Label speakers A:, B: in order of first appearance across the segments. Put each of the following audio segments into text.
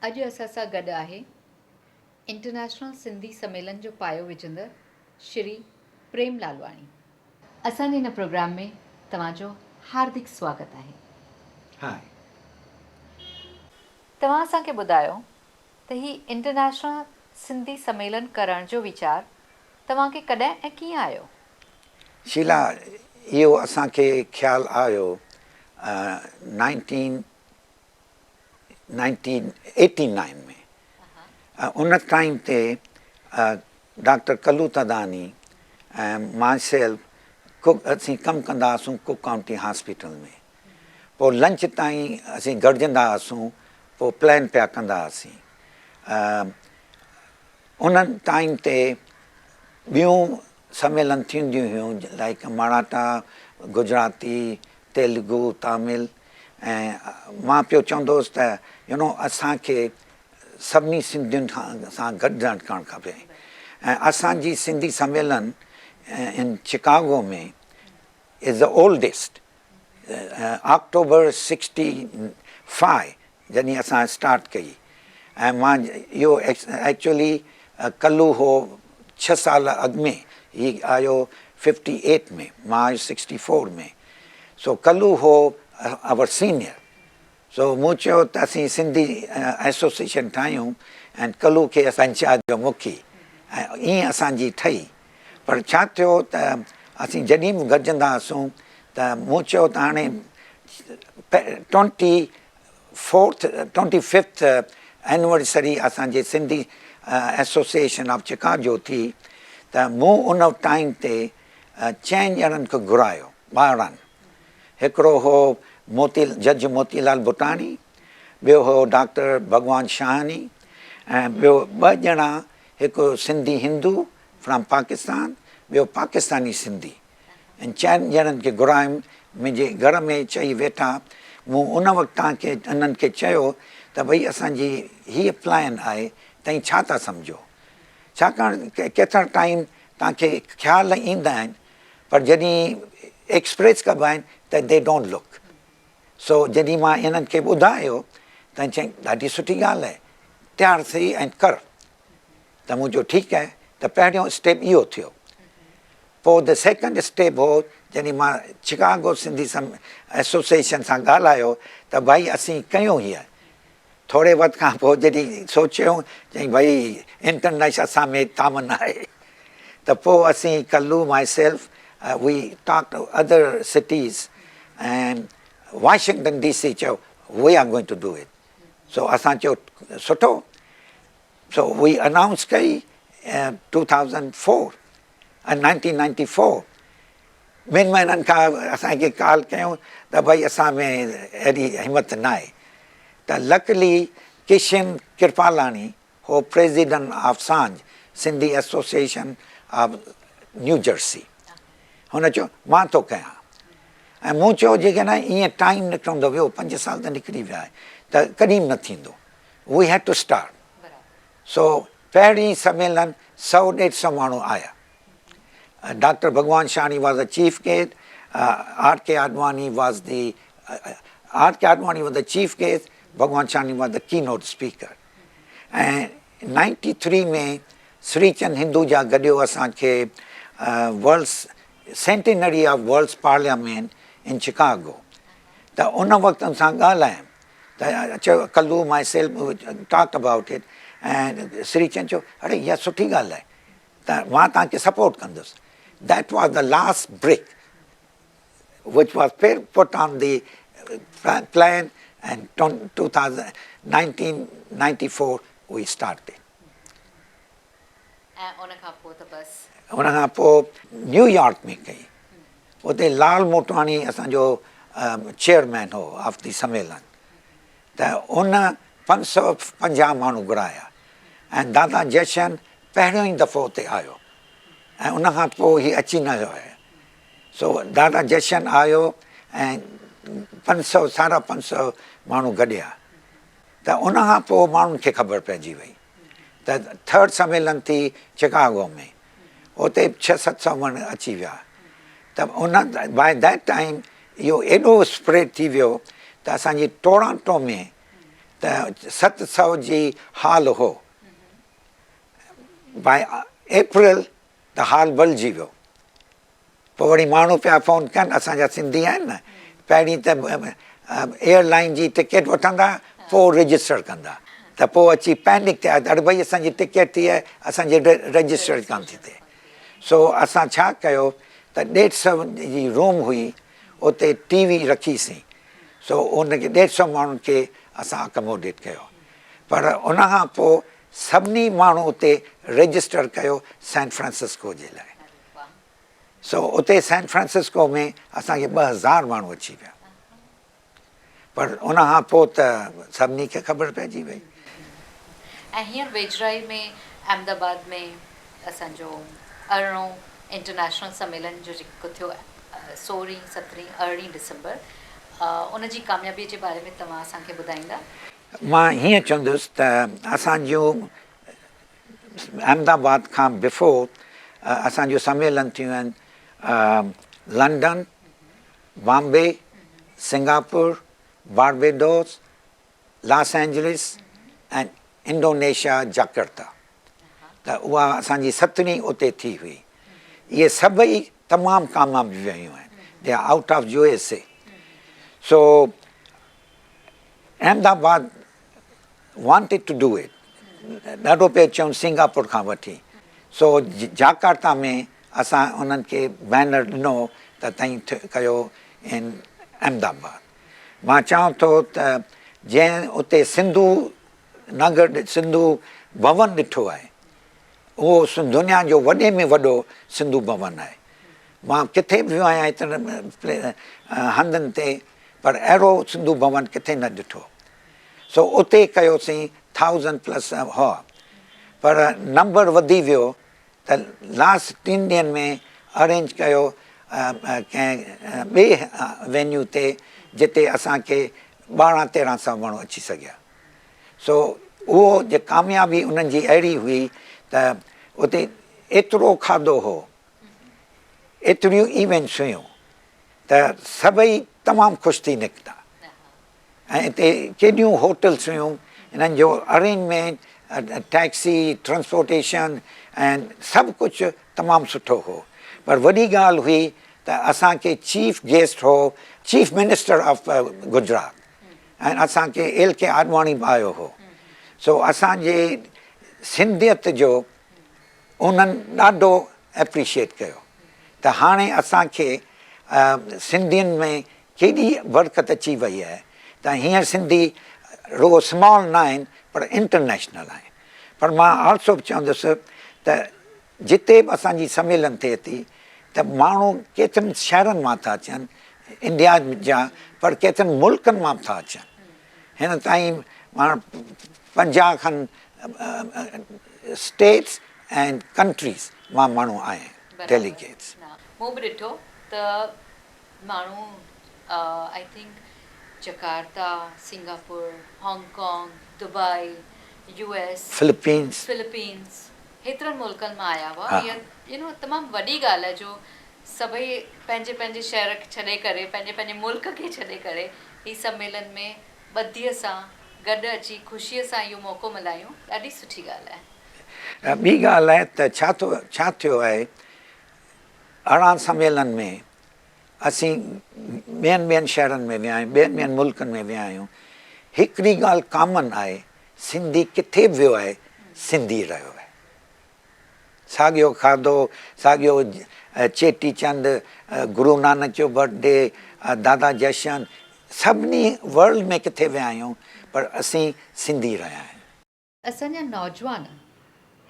A: अॼु असां सां गॾु आहे इंटरनेशनल सिंधी सम्मेलन जो पायो विझंदड़ श्री प्रेम लालवाणी। असांजे हिन प्रोग्राम में तव्हांजो हार्दिक स्वागत आहे।
B: Hi.
A: तव्हां असांखे ॿुधायो त ही इंटरनेशनल सिंधी सम्मेलन करण जो वीचार तव्हांखे कॾहिं ऐं कीअं आयो?
B: शीला, इहो असांखे ख़्यालु आयो 1989 में। उन टाइम ते डॉक्टर कल्लू तदानी ऐं माई सेल्फ असीं कमु कंदा हुआसीं कुक काउंटी हॉस्पिटल में। पोइ लंच ताईं असीं गॾिजंदा हुआसीं, पोइ प्लान पिया कंदा हुआसीं। उन टाइम ते ॿियूं सम्मेलन थींदियूं हुयूं, लाइक मराठा, गुजराती, तेलुगु, तमिल। ऐं मां पियो चवंदो हुउसि त असांखे सभिनी सिंधियुनि सां गॾिजणु करणु खपे। ऐं असांजी सिंधी सम्मेलन इन शिकागो में इज़ द ओल्डेस्ट। अक्टूबर 65 जॾहिं असां स्टार्ट कई। ऐं मां इहो एक्चुअली कल्लू हो 6 साल अॻु में, ही आयो 58 में, मां आयुसि 64 में। सो कल्लू हो अवर सीनियर। सो मूं चयो त असीं सिंधी एसोसिएशन ठाहियूं ऐं कल्लू खे असां इंचार्ज जो मुखी, ऐं ईअं असांजी ठही। पर छा थियो त असीं जॾहिं बि गॾिजंदा हुआसीं त मूं चयो त हाणे 25th एनिवर्सरी असांजे सिंधी एसोसिएशन ऑफ शिकागो थी, त मूं उन टाइम ते 4 ॼणनि खे घुरायो ॿाहिरां। हिकिड़ो हो जज मोतीलाल बुटाणी, ॿियो हो डॉक्टर भगवान शाहानी, ऐं ॿियो 2 ॼणा, हिकु सिंधी हिंदू फ्रॉम पाकिस्तान, ॿियो पाकिस्तानी सिंधी। ऐं 4 ॼणनि खे घुरायुमि मुंहिंजे घर में चई वेठा। मूं उन वक़्तु तव्हांखे उन्हनि खे चयो त भई असांजी हीअ प्लान आहे, तव्हां छा था सम्झो? छाकाणि केतिरा टाइम तव्हांखे ख़्याल ईंदा आहिनि, पर जॾहिं एक्सप्रेस कबा आहिनि त दे डोंट लुक। सो जॾहिं मां इन्हनि खे ॿुधायो त चई ॾाढी सुठी ॻाल्हि आहे, तयारु थी ऐं कर। त मूं चयो ठीकु आहे। त पहिरियों स्टेप इहो थियो। पोइ द सेकेंड स्टेप हो जॾहिं मां शिकागो सिंधी एसोसिएशन सां ॻाल्हायो त भई असीं कयूं हीअ। थोरे वक़्त खां पोइ जॾहिं सोचियो, चई भई इंटरनेशनल असां में तामन आहे। त पोइ असीं कल्लू, myself, we talk to other cities, ऐं वाशिंगटन DC चयो we are going to do it. So असां चयो सुठो। सो वी अनाउंस कई 1994। 2 महीननि खां असांखे कॉल कयूं त भई असां में अहिड़ी हिमत न आहे। त लकली किशन कृपालानी हो प्रेसिडेंट ऑफ सांझ Sindhi association of new Jersey, हुन चयो मां थो कयां। ऐं मूं चयो जेके न ईअं टाइम निकिरंदो वियो, 5 साल त निकिरी विया आहे, त कॾहिं न थींदो। वी हैड टू स्टार्ट। सो पहिरीं सम्मेलन 100-150 माण्हू आया। डॉक्टर भगवान Shahani was the chief guest, R.K. Advani was the chief guest, भगवान Shahani was the keynote speaker. ऐं 93 में श्रीचंद हिंदूजा गॾियो असांखे world's centenary of world's parliament in Chicago. त उन वक़्तु असां ॻाल्हायूं त चयो कल्लू, myself talk about it. ऐं श्रीचंद चयो अड़े इहा सुठी ॻाल्हि आहे, त मां तव्हांखे सपोर्ट कंदुसि। That was the last brick which was put on the plan, and 1994 we started. उन खां पोइ न्यूयॉर्क में कई। उते लाल मोटवाणी असांजो चेयरमैन हो ऑफ द सम्मेलन। त उन 550 माण्हू घुराया, ऐं दादा जयचंद पहिरियों ई दफ़ो उते आयो, ऐं उन खां पोइ ही अची न वियो आहे। सो दादा जयचंद आयो ऐं 500-550 माण्हू गॾिया। त उन खां पोइ माण्हुनि खे ख़बर पइजी वई त 3rd सम्मेलन थी शिकागो में, उते 600-700 माण्हू अची विया। त उन बाय दैट टाइम इहो एॾो स्प्रेड थी वियो त असांजी टोरंटो में त 700 जी हाल हो। बाय अप्रैल त हाल भरिजी वियो। पोइ वरी माण्हू पिया फ़ोन कनि, असांजा सिंधी आहिनि न, पहिरीं त एयरलाइन जी टिकट वठंदा, पोइ रजिस्टर कंदा, त पोइ अची पैनिक थिया त अरे भई असांजी टिकट थी आहे, असांजी रजिस्टर कान थी थिए। सो असां छा कयो त 150 जी रूम हुई, उते टीवी रखीसीं। सो उनखे 150 माण्हुनि खे असां अकोमोडेट कयो। पर उनखां पोइ सभिनी माण्हू उते रजिस्टर कयो सैन फ्रांसिस्को जे लाइ। सो उते सैन फ्रांसिस्को में असांखे 2000 माण्हू अची विया। पर उनखां पोइ त सभिनी खे ख़बर पइजी वई।
A: ऐं हींअर वेझराई में अहमदाबाद में असांजो 18 इंटरनेशनल सम्मेलन जो जेको थियो 16, 17, 18 डिसंबर, उनजी कामयाबीअ जे बारे में तव्हां असांखे ॿुधाईंदा?
B: मां हीअं चवंदुसि त असां जूं अहमदाबाद खां बिफोर असांजो सम्मेलन थियूं आहिनि London, Bombay, Singapore, Barbados, Los Angeles ऐं इंडोनेशिया जकार्ता। त उहा असांजी 17वीं उते थी हुई। इहे सभई तमामु कामयाबु वियूं आहिनि, they are out of USA। So Ahmedabad wanted to do it, ॾाढो पिया चऊं सिंगापुर खां वठी। सो जकार्ता में असां उन्हनि खे बैनर ॾिनो त तव्हीं कयो इन अहमदाबाद। मां चवां थो त जंहिं उते सिंधु नगर सिंधु भवन ॾिठो आहे, उहो दुनिया जो वॾे में वॾो सिंधु भवन आहे। मां किथे बि वियो आहियां एतिरे हंधनि ते, पर अहिड़ो सिंधु भवन किथे न ॾिठो। सो उते कयोसीं 1000+ हुआ, पर नंबर वधी वियो त लास्ट 3 ॾींहंनि में अरेंज कयो कंहिं ॿिए वेन्यू ते, जिते असांखे 1200-1300 माण्हू अची सघिया। सो उहो जे कामयाबी उन्हनि जी अहिड़ी हुई त उते एतिरो खाधो हो, एतिरियूं इवेंट्स हुयूं त सभई तमामु ख़ुशि थी निकिता। ऐं हिते केॾियूं होटल्स हुयूं, हिननि जो अरेंजमेंट, टैक्सी, ट्रांसपोर्टेशन ऐं सभु कुझु तमामु सुठो हो। पर वॾी ॻाल्हि हुई त असांखे चीफ गेस्ट हो चीफ मिनिस्टर ऑफ गुजरात, ऐं असांखे LK आडवाणी बि आयो हो। सो असांजे सिंधियत जो उन्हनि ॾाढो एप्रिशिएट कयो त हाणे असांखे सिंधियुनि में केॾी बरकत अची वई आहे, त हींअर सिंधी रुगो स्मॉल न आहिनि पर इंटरनेशनल आहिनि। पर मां ऑल्सो बि चवंदुसि त जिते बि असांजी सम्मेलन थिए थी त माण्हू केतिरनि शहरनि मां था अचनि इंडिया जा, पर केतिरनि मुल्कनि मां बि था अचनि। हिन ताईं 50 खनि स्टेट्स ऐं कंट्रीज़ मां माण्हू आया आहिनि, डेलीगेट्स।
A: मूं बि ॾिठो त माण्हू I think Jakarta, Singapore, Hong Kong, Dubai, US, Philippines, हेतिरनि मुल्कनि मां आया हुआ। इहा तमामु वॾी ॻाल्हि आहे जो सभई पंहिंजे पंहिंजे शहर खे छॾे करे, पंहिंजे पंहिंजे मुल्क खे छॾे करे ही सम्मेलन में ॿधीअ सां गॾु अची ख़ुशीअ सां इहो मौक़ो मिलायूं, ॾाढी सुठी ॻाल्हि आहे।
B: ॿी ॻाल्हि आहे त छा थियो आहे, 18 सम्मेलन में असीं ॿियनि शहरनि में विया आहियूं, ॿियनि मुल्कनि में विया आहियूं। हिकिड़ी ॻाल्हि कॉमन आहे, सिंधी किथे बि वियो आहे सिंधी रहियो आहे। साॻियो खाधो, साॻियो चेटीचंड, गुरू नानक जो बर्थडे, दादा जशन, सभिनी वर्ल्ड में किथे विया आहियूं, पर असीं सिंधी रहिया आहियूं।
A: असांजा नौजवान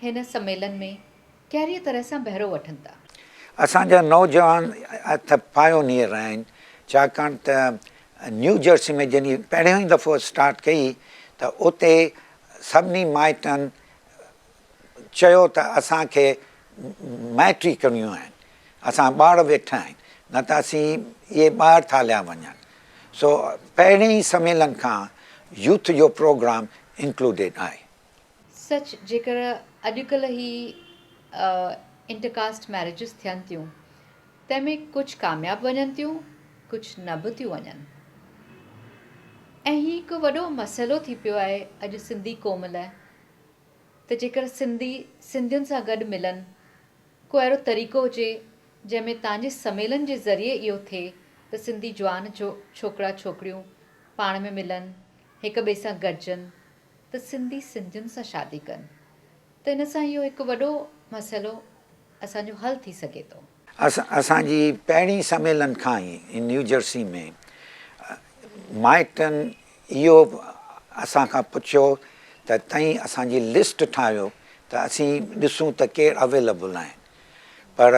A: हिन सम्मेलन में कहिड़ी तरह सां बहिरो वठनि था?
B: असांजा नौजवान त पायोनियर आहिनि, छाकाणि त न्यू जर्सी में जॾहिं पहिरियों ई दफ़ो स्टार्ट कई त उते सभिनी माइटनि चयो त असांखे मैट्री करणियूं आहिनि, असां ॿार वेठा आहिनि, न त असीं इहे ॿाहिरि था हलिया वञनि। सो पहिरें ई सम्मेलन खां यूथ जो प्रोग्राम इंक्लूडेड आहे।
A: सच जेकर अॼुकल्ह ई इंटरकास्ट मैरिजिस थियनि थियूं, तंहिंमें कुझु कामयाबु वञनि थियूं, कुझु न बि थियूं वञनि। ऐं हीउ हिकु वॾो मसइलो थी पियो आहे अॼु सिंधी क़ौम लाइ त जेकर सिंधियुनि सां गॾु मिलनि को अहिड़ो तरीक़ो हुजे जंहिंमें तव्हांजे सम्मेलन जे ज़रिए इहो थिए त सिंधी जवान छोकिरा छोकिरियूं पाण में मिलनि हिक ॿिए सां गॾिजनि त सिंधी सिंधियुनि सां शादी कनि त इन सां इहो हिकु वॾो मसइलो असांजो हल थी सघे थो।
B: असांजी पहिरीं सम्मेलन खां ई न्यू जर्सी में माइटनि इहो असांखां पुछियो त तव्हीं असांजी लिस्ट ठाहियो त असीं ॾिसूं त केरु अवेलेबल आहिनि। पर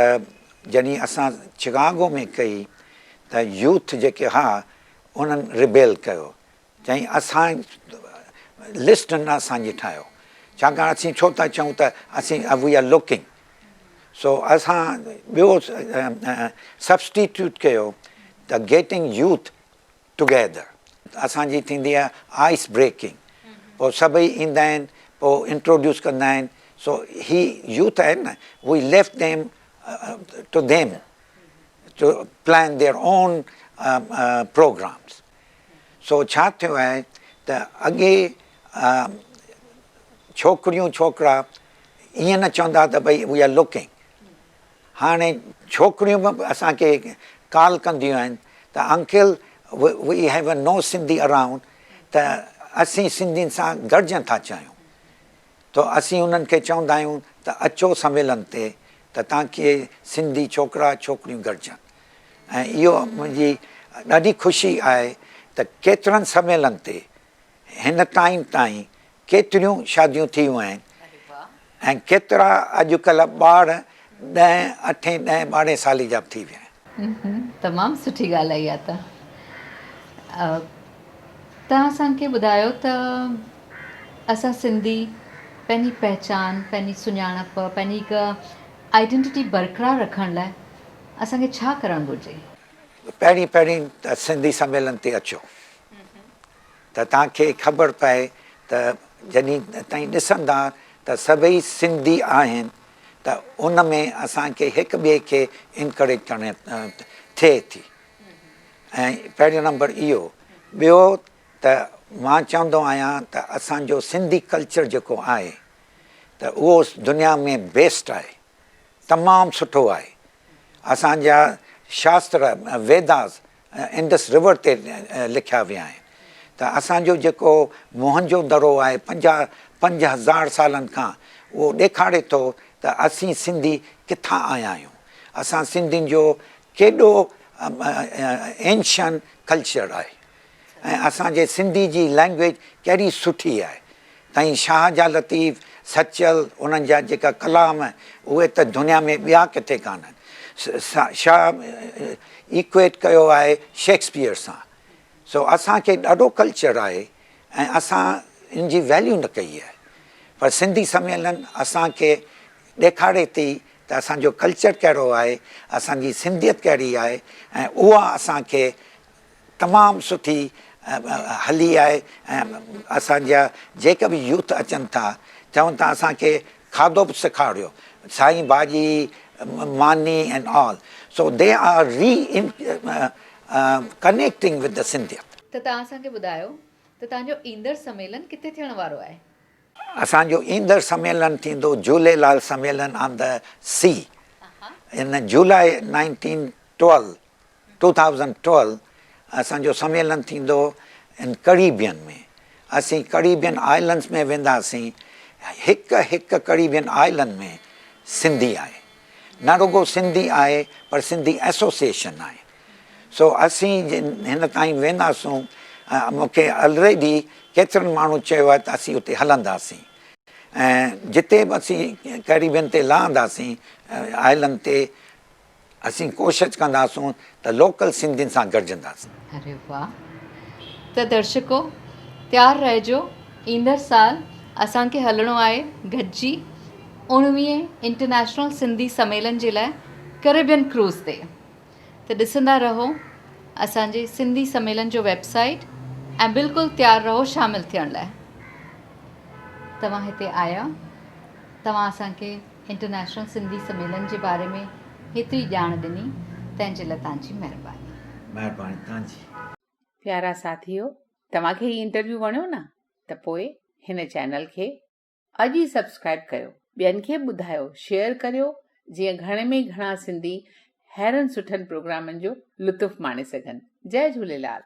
B: जॾहिं असां चिकागो में कई त यूथ जेके हा उन्हनि रिबेल कयो, चई असां लिस्ट न असांजी ठाहियो, छाकाणि असीं छो था चऊं त असीं वी आर लुकिंग। सो असां ॿियो सब्सटीट्यूट कयो त गेटिंग यूथ टुगेदर असांजी थींदी आहे आइस ब्रेकिंग। पोइ सभई ईंदा आहिनि, पोइ इंट्रोड्यूस कंदा आहिनि। सो ही यूथ आहिनि न, we left them to them to plan their own programmes. So छा थियो आहे त अॻे छोकिरियूं छोकिरा ईअं न चवंदा त भई वी आर लुकिंग। हाणे छोकिरियूं बि असांखे कॉल कंदियूं आहिनि त uncle we have no Sindhi around, त असीं सिंधियुनि सां गॾिजण था चाहियूं। त असीं उन्हनि खे चवंदा आहियूं त अचो सम्मेलन ते त तव्हांखे सिंधी छोकिरा छोकिरियूं गॾिजनि। ऐं इहो मुंहिंजी ॾाढी ख़ुशी आहे त केतिरनि सम्मेलन ते हिन टाइम ताईं केतिरियूं शादियूं थियूं आहिनि ऐं केतिरा अॼुकल्ह ॿार 10, 8, 10, 12 साल जा बि थी विया आहिनि।
A: तमामु सुठी ॻाल्हि आहे इहा त। तव्हां असांखे ॿुधायो त असां सिंधी पंहिंजी पहचान, पंहिंजी सुञाणप, पंहिंजी हिकु आइडेंटिटी बरक़रार रखण लाइ असांखे छा करणु घुरिजे?
B: पहिरीं पहिरीं त सिंधी सम्मेलन ते अचो त तव्हांखे ख़बर पए त जॾहिं ताईं ॾिसंदा त सभई सिंधी आहिनि त उन में असांखे हिक ॿिए खे इनकरेज करणु थिए थी। ऐं पहिरियों नंबर इहो। ॿियो त मां चवंदो आहियां त असांजो सिंधी कल्चर जेको आहे त उहो दुनिया में बेस्ट आहे, तमामु सुठो आहे। असांजा शास्त्र वेदास इंडस रिवर ते लिखिया विया आहिनि। त असांजो जेको मोहनजो दड़ो आहे 5000 सालनि खां, उहो ॾेखारे थो त असीं सिंधी किथां आया आहियूं। असां सिंधियुनि जो केॾो एंशियन कल्चर आहे ऐं असांजे सिंधी जी लैंग्वेज कहिड़ी सुठी आहे। ताईं शाह जा लतीफ़, सचल, उन्हनि जा जेका कलाम उहे त दुनिया में ॿिया किथे कान्हनि। शाह इक्वेट कयो आहे शेक्सपियर सां। सो असांखे ॾाढो कल्चर आहे ऐं असां इन जी वैल्यू न कई आहे। पर सिंधी सम्मेलन असांखे ॾेखारे थी त असांजो कल्चर कहिड़ो आहे, असांजी सिंधियत कहिड़ी आहे ऐं उहा असांखे तमामु सुठी हली आहे। ऐं असांजा जेके बि यूथ अचनि था चवनि था असांखे खाधो बि सेखारियो, साई भाॼी, मानी and all. So they are connecting with the सिंधियत।
A: त तव्हां असांखे ॿुधायो त तव्हांजो ईंदड़ सम्मेलन किथे थियण वारो आहे?
B: असांजो ईंदड़ सम्मेलन थींदो झूलेलाल सम्मेलन ऑन द सी इन जुलाई 2012 असांजो सम्मेलन थींदो इन करीबियन में। असीं करीबियन आइलैंड्स में वेंदासीं। हिकु करीबियन आइलैंड में सिंधी आहे, न रुगो सिंधी आहे पर सिंधी एसोसिएशन आहे। सो असीं हिन ताईं वेंदासूं। मूंखे ऑलरेडी केतिरनि माण्हू चयो आहे त असीं उते हलंदासीं ऐं जिते बि असीं कैरिबियन ते लहंदासीं आइलैंड ते असीं कोशिशि कंदासूं त लोकल सिंधियुनि सां गॾिजंदासीं।
A: अरे वाह! त दर्शको तयारु रहिजो, ईंदड़ साल असांखे हलणो आहे गॾिजी 19 इंटरनेशनल सिंधी सम्मेलन जे लाइ कैरिबियन क्रूज़ ते। त ॾिसंदा रहो असांजे सिंधी सम्मेलन जो वेबसाइट ऐं बिल्कुलु तयारु रहो शामिलु थियण लाइ। तव्हां हिते आया, तव्हां असांखे इंटरनेशनल सिंधी सम्मेलन जे बारे में हेतिरी ॼाण ॾिनी, तंहिंजे लाइ तव्हांजी महिरबानी।
B: महिरबानी तव्हांजी।
C: प्यारा साथियो, तव्हांखे ही इंटरव्यू वणियो न त पोइ हिन चैनल खे अॼु ई सब्सक्राइब कयो, ॿियनि खे ॿुधायो, शेयर करियो, जीअं घणे में घणा सिंधी हेरनि सुठनि प्रोग्रामनि जो लुत्फ़ माणे सघनि। जय झूलेलाल।